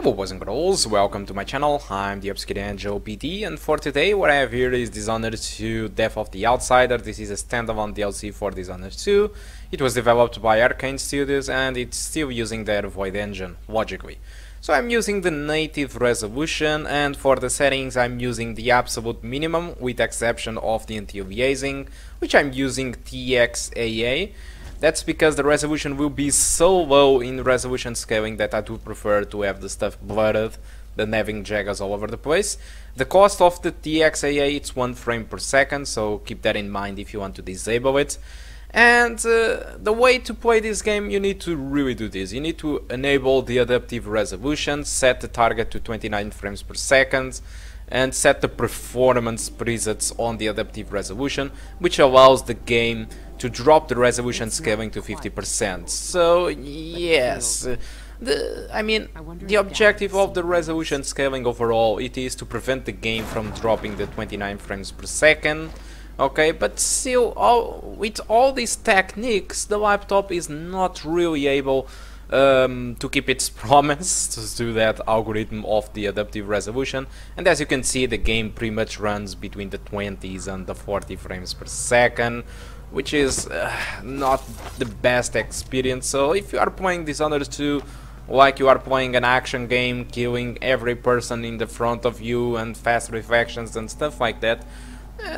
Hello boys and girls, welcome to my channel. I'm the Obscure Angel PT, and for today what I have here is Dishonored 2 Death of the Outsider. This is a standalone DLC for Dishonored 2. It was developed by Arcane Studios and it's still using their Void engine, logically. So I'm using the native resolution, and for the settings I'm using the absolute minimum with exception of the anti-aliasing, which I'm using TXAA. That's because the resolution will be so low in resolution scaling that I do prefer to have the stuff blurred than having jaggers all over the place. The cost of the TXAA it's 1 frame per second, so keep that in mind if you want to disable it. And the way to play this game, you need to really do this. You need to enable the adaptive resolution, set the target to 29 frames per second, and set the performance presets on the adaptive resolution, which allows the game to drop the resolution scaling to 50%. So yes, the objective of the resolution scaling overall, it is to prevent the game from dropping the 29 frames per second. Okay, but still, with all these techniques, the laptop is not really able to keep its promise to do that algorithm of the adaptive resolution, and as you can see, the game pretty much runs between the 20s and the 40 frames per second, which is not the best experience. So if you are playing Dishonored 2 like you are playing an action game, killing every person in the front of you and fast reflections and stuff like that,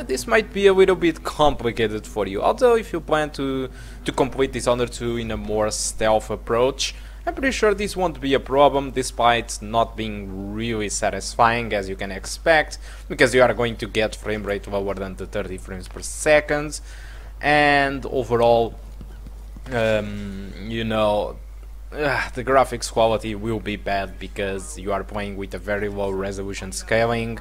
this might be a little bit complicated for you. Although if you plan to complete Dishonored 2 in a more stealth approach, I'm pretty sure this won't be a problem, despite not being really satisfying as you can expect, because you are going to get frame rate lower than the 30 frames per second, and overall, you know, the graphics quality will be bad because you are playing with a very low resolution scaling,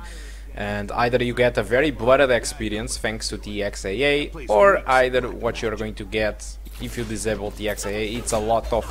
and either you get a very blurred experience thanks to TXAA, or either what you're going to get if you disable TXAA, it's a lot of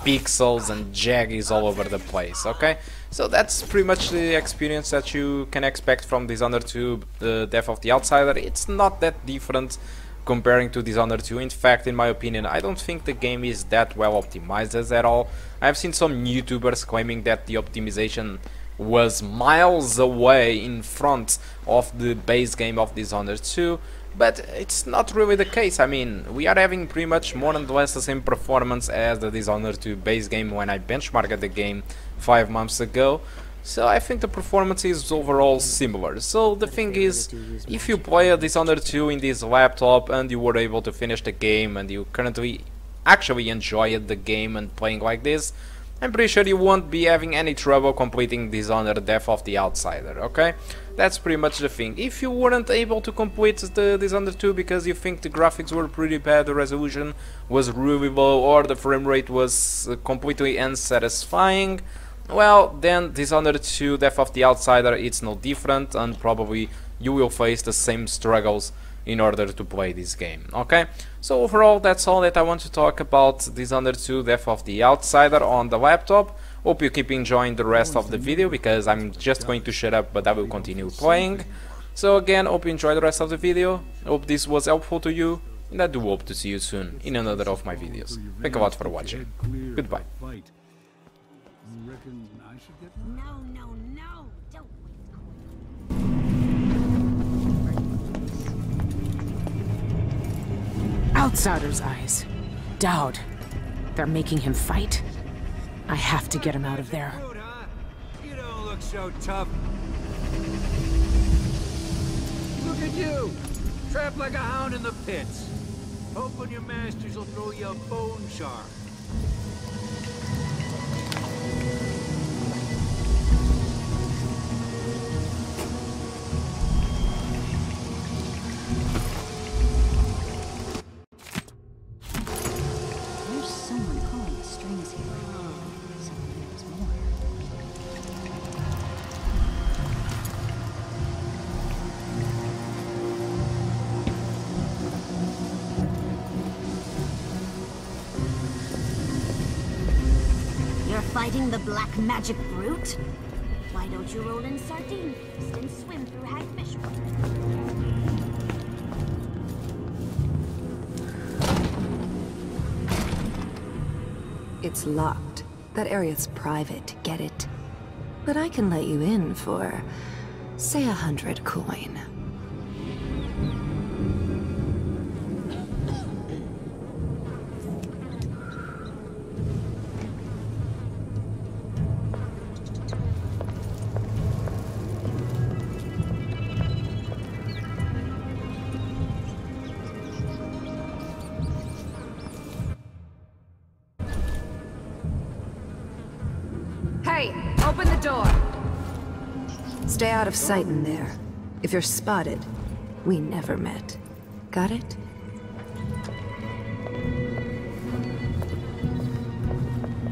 pixels and jaggies all over the place. Okay, so that's pretty much the experience that you can expect from Dishonored 2 Death of the Outsider. It's not that different comparing to Dishonored 2. In fact, in my opinion, I don't think the game is that well optimized as at all. I've seen some YouTubers claiming that the optimization was miles away in front of the base game of Dishonored 2, but it's not really the case. I mean, we are having pretty much more or less the same performance as the Dishonored 2 base game when I benchmarked the game 5 months ago, so I think the performance is overall similar. So the thing is, if you play a Dishonored 2 in this laptop and you were able to finish the game and you currently actually enjoyed the game and playing like this, I'm pretty sure you won't be having any trouble completing Dishonored Death of the Outsider, okay? That's pretty much the thing. If you weren't able to complete the Dishonored 2 because you think the graphics were pretty bad, the resolution was really low, or the frame rate was completely unsatisfying, well, then Dishonored 2 Death of the Outsider, it's no different, and probably you will face the same struggles in order to play this game, okay? So overall, that's all that I want to talk about Dishonored 2 Death of the Outsider on the laptop. Hope you keep enjoying the rest of the video, because I'm just going to shut up, but I will continue playing. So again, hope you enjoy the rest of the video, hope this was helpful to you, and I do hope to see you soon in another of my videos. Thank you a lot for watching. Goodbye. No, don't. Outsider's eyes. Dowd. They're making him fight? I have to get him out of there. Rude, huh? You don't look so tough. Look at you! Trapped like a hound in the pits. Hoping your masters will throw you a bone shard. There's someone pulling the strings here. So there's more. You're fighting the black magic brute? Why don't you roll in sardine feast and swim through hagfish water? It's locked. That area's private, get it? but I can let you in for, say, 100 coin. Hey, open the door. Stay out of sight in there. If you're spotted, we never met. Got it?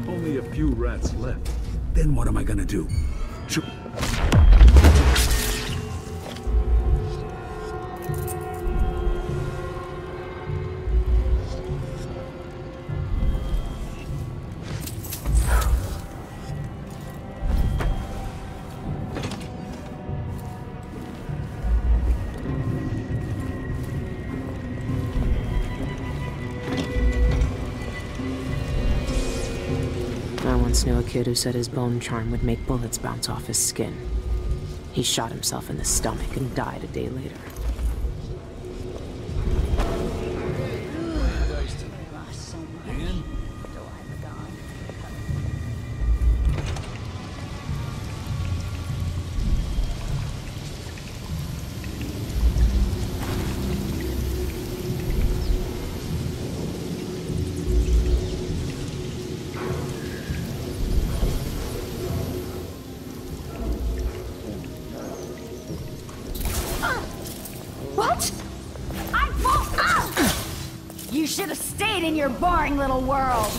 Only a few rats left. Then what am I gonna do? Shoot. I once knew a kid who said his bone charm would make bullets bounce off his skin. He shot himself in the stomach and died a day later. What? I won't! You should have stayed in your boring little world.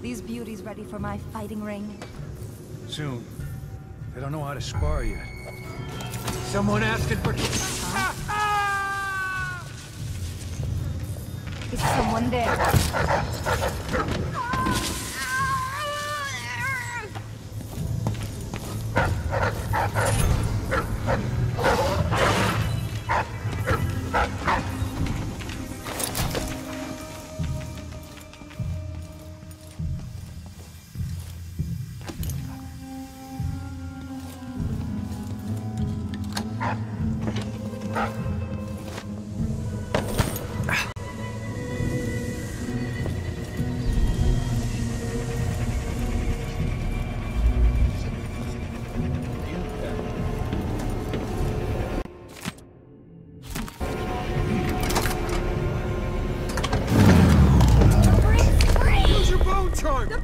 These beauties ready for my fighting ring? Soon. I don't know how to spar yet. Someone asking for... Is someone there?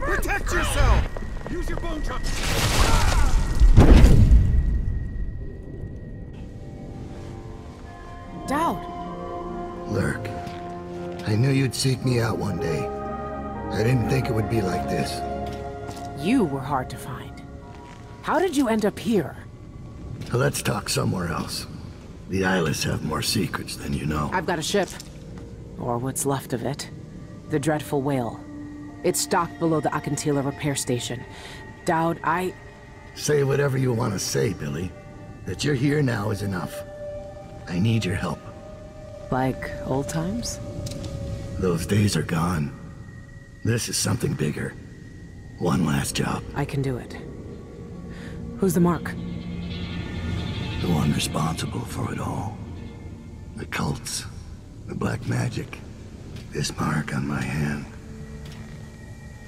Protect yourself! Use your bone charm! Daud! Lurk, I knew you'd seek me out one day. I didn't think it would be like this. You were hard to find. How did you end up here? Let's talk somewhere else. The Eyeless have more secrets than you know. I've got a ship. Or what's left of it. The Dreadful Whale. It's docked below the Akantila repair station. Daud, Say whatever you want to say, Billy. That you're here now is enough. I need your help. Like old times? Those days are gone. This is something bigger. One last job. I can do it. Who's the mark? The one responsible for it all. The cults. The black magic. This mark on my hand.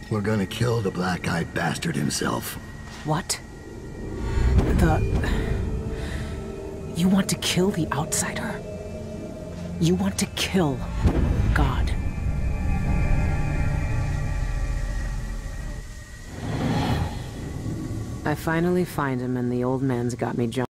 We're gonna kill the black-eyed bastard himself. What? You want to kill the Outsider? You want to kill God? finally find him and the old man's got me jumped.